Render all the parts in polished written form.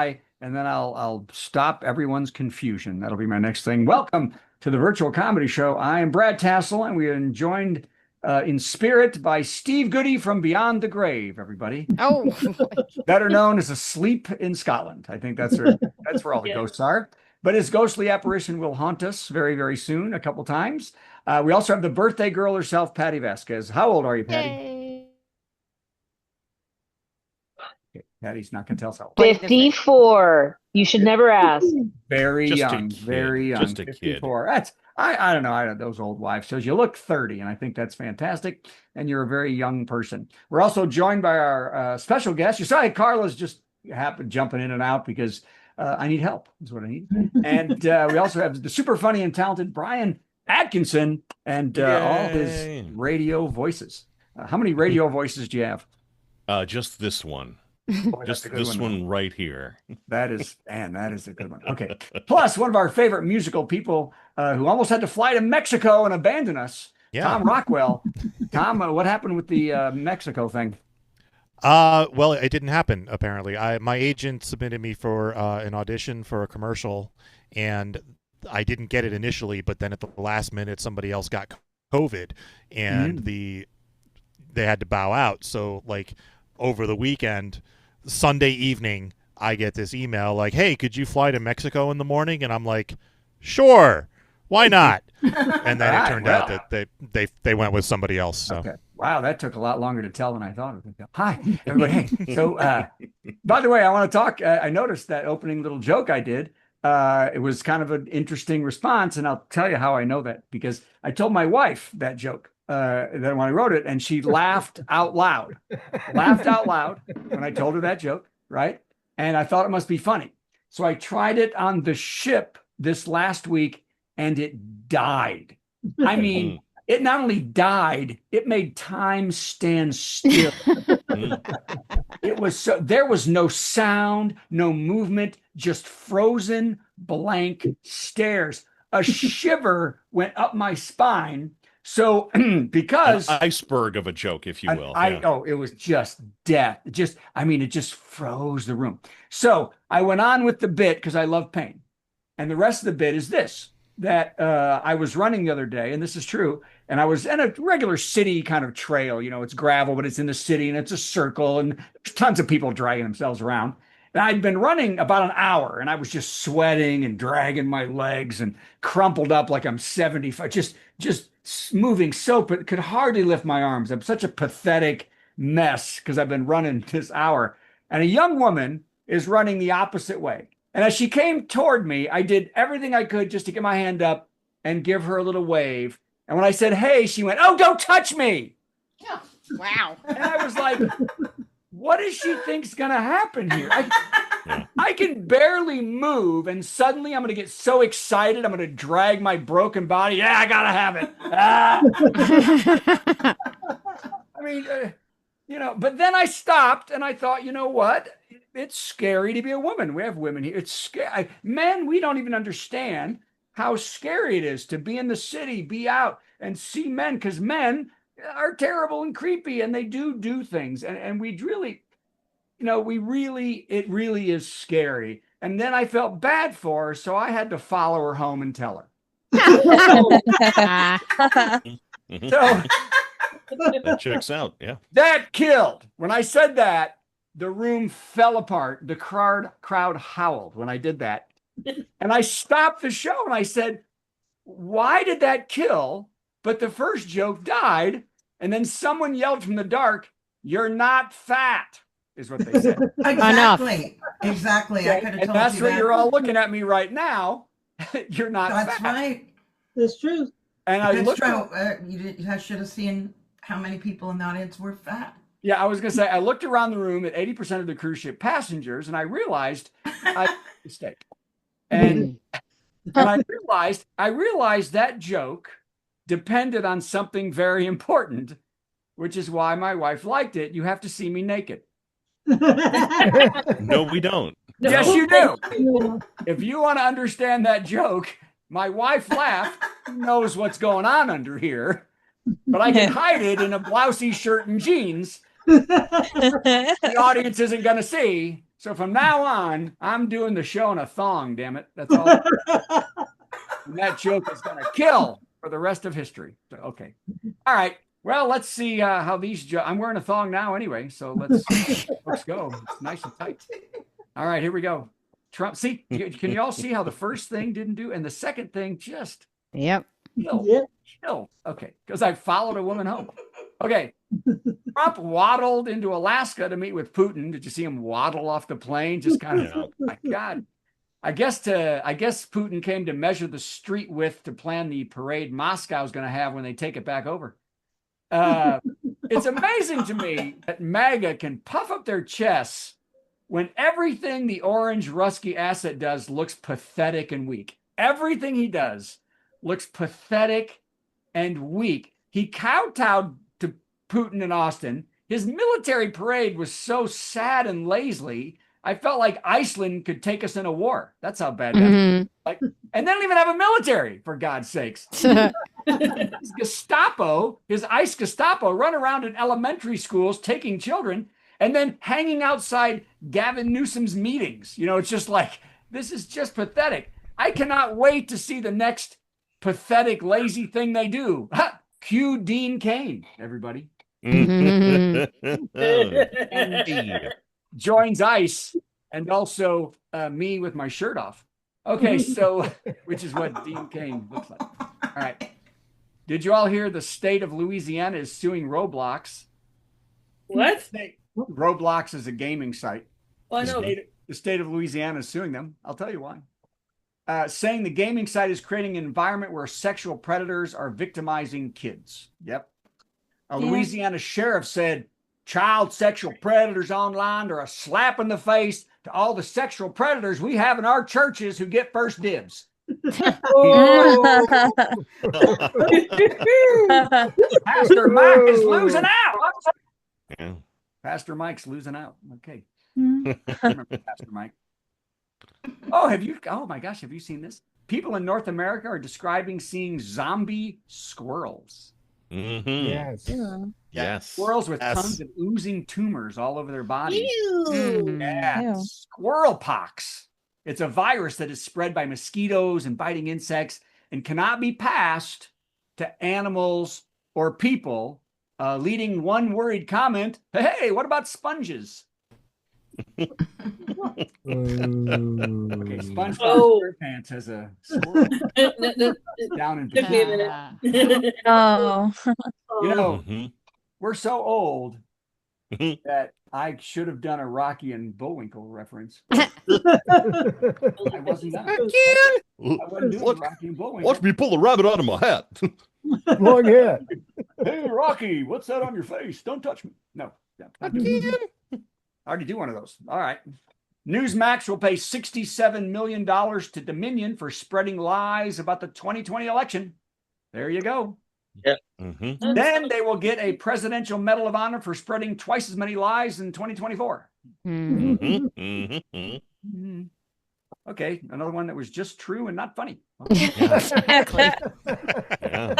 and then I'll stop everyone's confusion. That'll be my next thing. Welcome to the virtual comedy show. I am Brad Tassell, and we are joined in spirit by Steve Goody from Beyond the Grave. Everybody, Oh, better known as Asleep in Scotland. I think that's where all the ghosts are. But his ghostly apparition will haunt us very, very soon, a couple times. We also have the birthday girl herself, Patty Vasquez. How old are you, Patty? yay. Okay, Patty's not going to tell us how old. 54. You should never ask. Very Just a young, kid. very young. Just a kid. 54. That's I don't know. I don't those old wives says you look 30, and I think that's fantastic. And you're a very young person. We're also joined by our special guest. You saw Carla's just happened jumping in and out because I need help. Is what I need. And we also have the super funny and talented Brian Atkinson and all his radio voices. How many radio voices do you have? Just this one. Boy, Just that's a good this one. one right here. That is a good one. Okay. Plus, one of our favorite musical people who almost had to fly to Mexico and abandon us, Yeah. Tom Rockwell. Tom, what happened with the Mexico thing? Well, it didn't happen apparently. My agent submitted me for an audition for a commercial, and I didn't get it initially, but then at the last minute somebody else got COVID, and they had to bow out. So like over the weekend, Sunday evening, I get this email like, "Hey, could you fly to Mexico in the morning?" And I'm like, "Sure, why not?" And then it turned out that they went with somebody else. So. Okay. Wow, that took a lot longer to tell than I thought it would. Hi, everybody. Hey, so by the way, I want to talk. I noticed that opening little joke I did. It was kind of an interesting response, and I'll tell you how I know that because I told my wife that joke that when I wrote it, and she laughed out loud. Laughed out loud when I told her that joke, right? And I thought it must be funny. So I tried it on the ship this last week, and it died. I mean, it not only died, it made time stand still. It was so there was no sound, no movement, just frozen blank stares. A shiver went up my spine. So because An iceberg of a joke, if you will. it was just death. It just froze the room. So I went on with the bit because I love pain. And the rest of the bit is this, that I was running the other day, and this is true, and I was in a regular city kind of trail. You know, it's gravel, but it's in the city, and it's a circle, and there's tons of people dragging themselves around. And I'd been running about an hour, and I was just sweating and dragging my legs and crumpled up like I'm 75, just moving so, but could hardly lift my arms. I'm such a pathetic mess because I've been running this hour. And a young woman is running the opposite way. And as she came toward me, I did everything I could just to get my hand up and give her a little wave. And when I said, "Hey," she went, "Oh, don't touch me." Oh, wow. And I was like, what does she think's going to happen here? I can barely move, and suddenly I'm going to get so excited. I'm going to drag my broken body. Yeah, I got to have it. I mean, but then I stopped and I thought, you know what? It's scary to be a woman. We have women here. It's scary. Men, we don't even understand how scary it is to be in the city, be out and see men, because men are terrible and creepy, and they do things. And we really, it really is scary. And then I felt bad for her, so I had to follow her home and tell her. So That checks out. Yeah. that killed. When I said that, the room fell apart. The crowd howled when I did that. And I stopped the show and I said, why did that kill? But the first joke died. And then someone yelled from the dark, "You're not fat," is what they said. Exactly. Exactly. I could have And told that's you what that. you're all looking at me right now. You're not That's fat. right. That's true. And I That's looked true. You should have seen how many people in the audience were fat. Yeah, I was going to say, I looked around the room at 80% of the cruise ship passengers, and I realized I made a mistake. And I realized that joke depended on something very important, which is why my wife liked it. You have to see me naked. No, we don't. Yes, you do. If you want to understand that joke, my wife laughed. She knows what's going on under here, but I can hide it in a blousey shirt and jeans. The audience isn't going to see. So from now on, I'm doing the show in a thong, damn it. That's all. And that joke is going to kill for the rest of history. So, okay. All right. Well, let's see how these I'm wearing a thong now anyway. So let's go. It's nice and tight. All right, here we go. Trump. See, can you all see how the first thing didn't do? And the second thing just Yep. killed. Okay. Because I followed a woman home. Okay. Trump waddled into Alaska to meet with Putin. Did you see him waddle off the plane? Just kind of, oh my God. I guess Putin came to measure the street width to plan the parade Moscow's going to have when they take it back over. It's amazing to me that MAGA can puff up their chests when everything the orange Rusky asset does looks pathetic and weak. Everything he does looks pathetic and weak. He kowtowed to Putin in Austin. His military parade was so sad and lazily. I felt like Iceland could take us in a war. That's how bad that is. Like, and they don't even have a military, for God's sakes. His Gestapo, his ICE Gestapo, run around in elementary schools taking children and then hanging outside Gavin Newsom's meetings. You know, it's just like, this is just pathetic. I cannot wait to see the next pathetic, lazy thing they do. Ha! Cue Dean Cain, everybody. Indeed. Joins ICE and also me with my shirt off. Okay, so, which is what Dean Cain looks like. All right. Did you all hear the state of Louisiana is suing Roblox? What? Roblox is a gaming site. Oh, I know. The state of Louisiana is suing them. I'll tell you why. Saying the gaming site is creating an environment where sexual predators are victimizing kids. Yep. A Louisiana sheriff said child sexual predators online are a slap in the face to all the sexual predators we have in our churches who get first dibs. Oh. Pastor Mike is losing out. Yeah. Pastor Mike's losing out. Okay. Remember Pastor Mike. Oh my gosh, have you seen this? People in North America are describing seeing zombie squirrels. Mm-hmm. Yes. Squirrels with tons of oozing tumors all over their bodies. Ew. Yeah. Ew. Squirrel pox. It's a virus that is spread by mosquitoes and biting insects and cannot be passed to animals or people, leading one worried comment, hey, what about sponges? Okay, SpongeBob SquarePants has a squirrel down in Took me a minute. Oh. You know, Mm-hmm. we're so old that I should have done a Rocky and Bullwinkle reference. I wasn't done. I wasn't doing Rocky and Bullwinkle. Watch me pull a rabbit out of my hat. Long hair. Hey, Rocky, what's that on your face? Don't touch me. No. Not doing it. I already do one of those. All right. Newsmax will pay $67 million to Dominion for spreading lies about the 2020 election. There you go. Yeah. Mm-hmm. Then they will get a Presidential Medal of Honor for spreading twice as many lies in 2024. Mm-hmm. Mm-hmm. Mm-hmm. Okay, another one that was just true and not funny. Exactly. Yeah.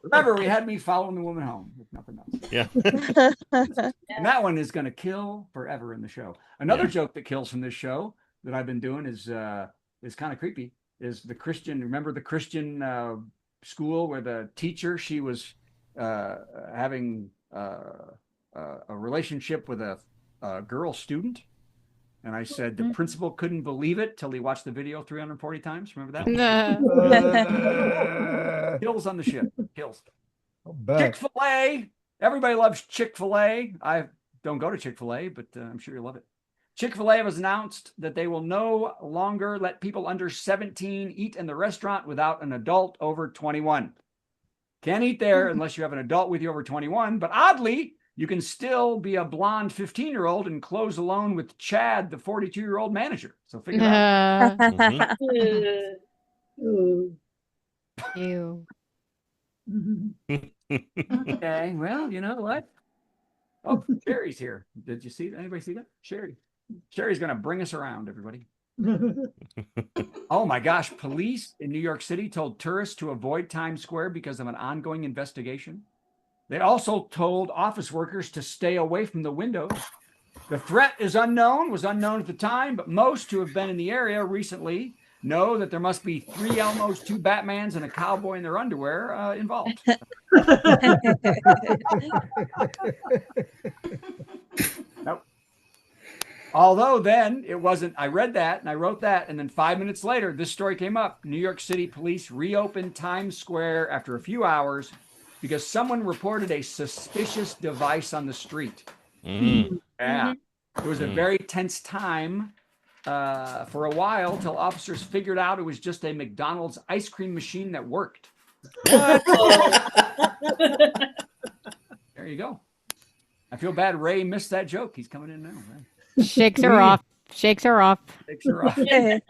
Remember, we had me following the woman home with nothing else. Yeah. And that one is going to kill forever in the show. Another joke that kills from this show that I've been doing is kind of creepy. Is the Christian? Remember the Christian school where the teacher, she was having a relationship with a girl student, and I said the principal couldn't believe it till he watched the video 340 times. Remember that? Kills on the ship. Kills. Chick-fil-A. Everybody loves Chick-fil-A. I don't go to Chick-fil-A, but I'm sure you love it. Chick-fil-A has announced that they will no longer let people under 17 eat in the restaurant without an adult over 21. Can't eat there unless you have an adult with you over 21. But oddly, you can still be a blonde 15-year-old and close alone with Chad, the 42-year-old manager. So figure it out. Ew. Okay, well, you know what? Oh, Sherry's here. Did you see that? Anybody see that? Sherry's going to bring us around, everybody. Oh my gosh. Police in New York City told tourists to avoid Times Square because of an ongoing investigation. They also told office workers to stay away from the windows The threat is unknown, was unknown at the time, but most who have been in the area recently know that there must be 3 Elmos, 2 Batmans, and a cowboy in their underwear involved. Nope. Although then it wasn't, I read that and I wrote that, and then 5 minutes later, this story came up. New York City police reopened Times Square after a few hours because someone reported a suspicious device on the street. Mm-hmm. Yeah. It was a very tense time for a while till officers figured out it was just a McDonald's ice cream machine that worked. There you go. I feel bad Ray missed that joke. He's coming in now. Right? Shakes her off. Shakes her off. Takes her off. Somebody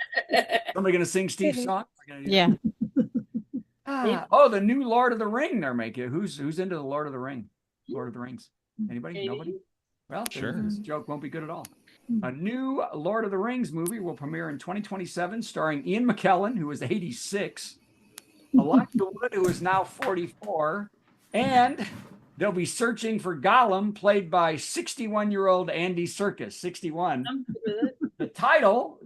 going to sing Steve's song? Yeah. Oh, the new Lord of the Ring they're making. Who's into the Lord of the Ring? Lord of the Rings. Anybody? Nobody? Well, Sure. This joke won't be good at all. A new Lord of the Rings movie will premiere in 2027, starring Ian McKellen, who is 86, Elijah Wood, who is now 44, and they'll be searching for Gollum, played by 61-year-old Andy Serkis, 61. The title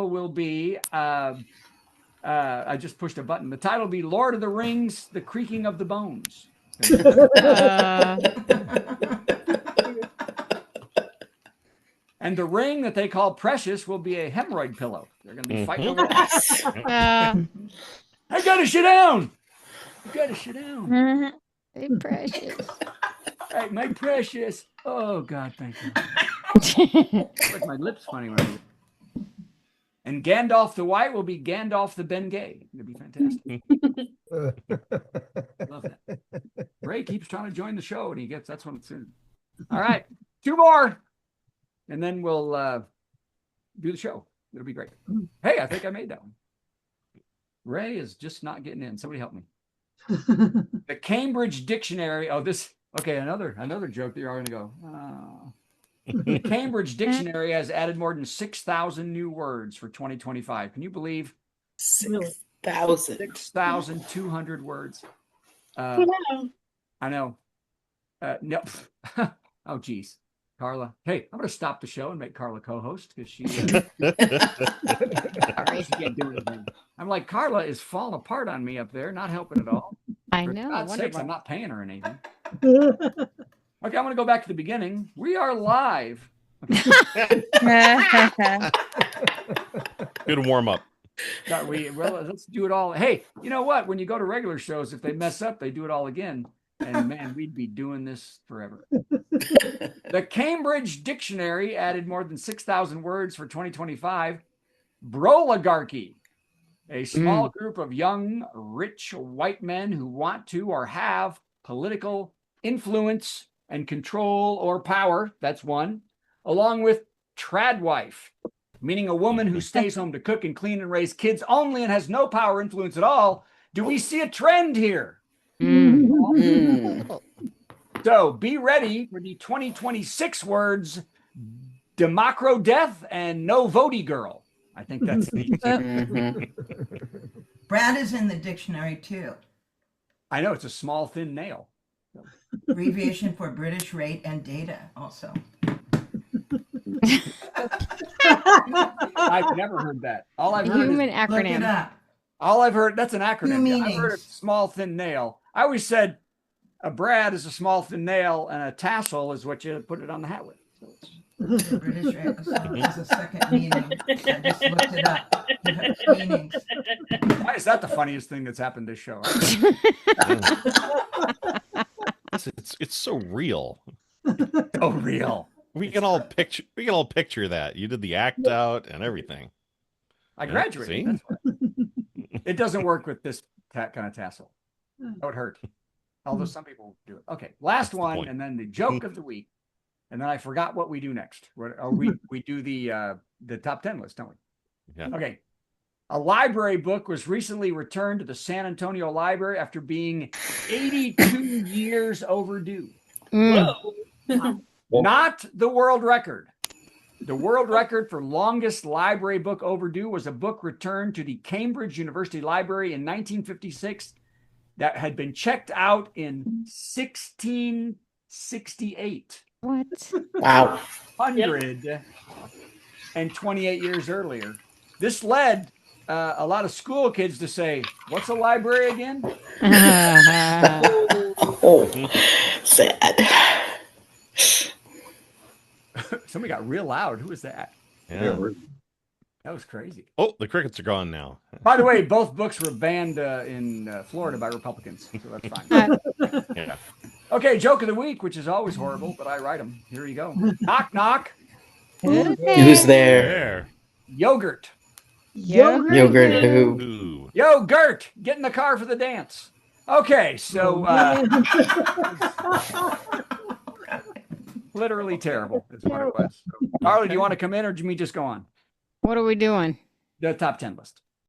will be, I just pushed a button. The title will be Lord of the Rings, The Creaking of the Bones. And the ring that they call Precious will be a hemorrhoid pillow. They're going to be fighting over that. I got to sit down. You got to sit down. Hey, Precious. Right, my Precious. Oh, God, thank you. Like my lips funny when I do it. And Gandalf the White will be Gandalf the Bengay. It'll be fantastic. Love that. Ray keeps trying to join the show, and that's when it's in. All right, 2 more. And then we'll do the show. It'll be great. Hey, I think I made that one. Ray is just not getting in. Somebody help me. The Cambridge Dictionary. Oh, okay, another joke that you're going to go. Oh. The Cambridge Dictionary has added more than 6,000 new words for 2025. Can you believe? 6,000. 6,200 words. I know. No. Oh, geez. Carla. Hey, I'm going to stop the show and make Carla co-host because she can't do anything. I'm like, Carla is falling apart on me up there, not helping at all. I For know. God's sakes, I'm not paying her anything. Okay, I'm going to go back to the beginning. We are live. Good warm up. Let's do it all. Hey, you know what? When you go to regular shows, if they mess up, they do it all again. And man, we'd be doing this forever. The Cambridge Dictionary added more than 6,000 words for 2025. Broligarchy, a small group of young, rich white men who want to or have political influence and control or power. That's one. Along with tradwife, meaning a woman who stays home to cook and clean and raise kids only and has no power or influence at all. Do we see a trend here? So be ready for the 2026 words Democro death and no votey girl. I think that's Brad is in the dictionary too. I know it's a small thin nail. Abbreviation for British rate and data also. I've never heard that. All I've heard Human is, Look it acronym. up. all I've heard, that's an Two acronym. Yeah, I've heard meanings. of small thin nail. I always said a Brad is a small thin nail and a tassel is what you put it on the hat with. So it's, British rate is a second meaning. I just looked it up. Meanings. why is that the funniest thing that's happened this show? It's so real. So real. We can all picture that. You did the act out and everything. I Yeah, graduated. see? That's why. It doesn't work with this kind of tassel. That would hurt. Although some people do it. Okay, last the one, point. and then the joke of the week, and then I forgot what we do next. We do the top 10 list, don't we? Yeah. Okay. A library book was recently returned to the San Antonio Library after being 82 years overdue. Not the world record. The world record for longest library book overdue was a book returned to the Cambridge University Library in 1956 that had been checked out in 1668. What? Wow. 128 years earlier. This led a lot of school kids to say, "What's a library again?" Oh, sad. Somebody got real loud. Who was that? Yeah. That was crazy. Oh, the crickets are gone now. By the way, both books were banned in Florida by Republicans, so that's fine. Yeah. Okay, joke of the week, which is always horrible, but I write them. Here you go. Knock, knock. Who's there? There. Yogurt. Yogurt who? Ooh. Yogurt. Get in the car for the dance. Okay, so literally terrible is what it was. So, Carly, do you want to come in or do you me just go on? What are we doing? The top 10 list.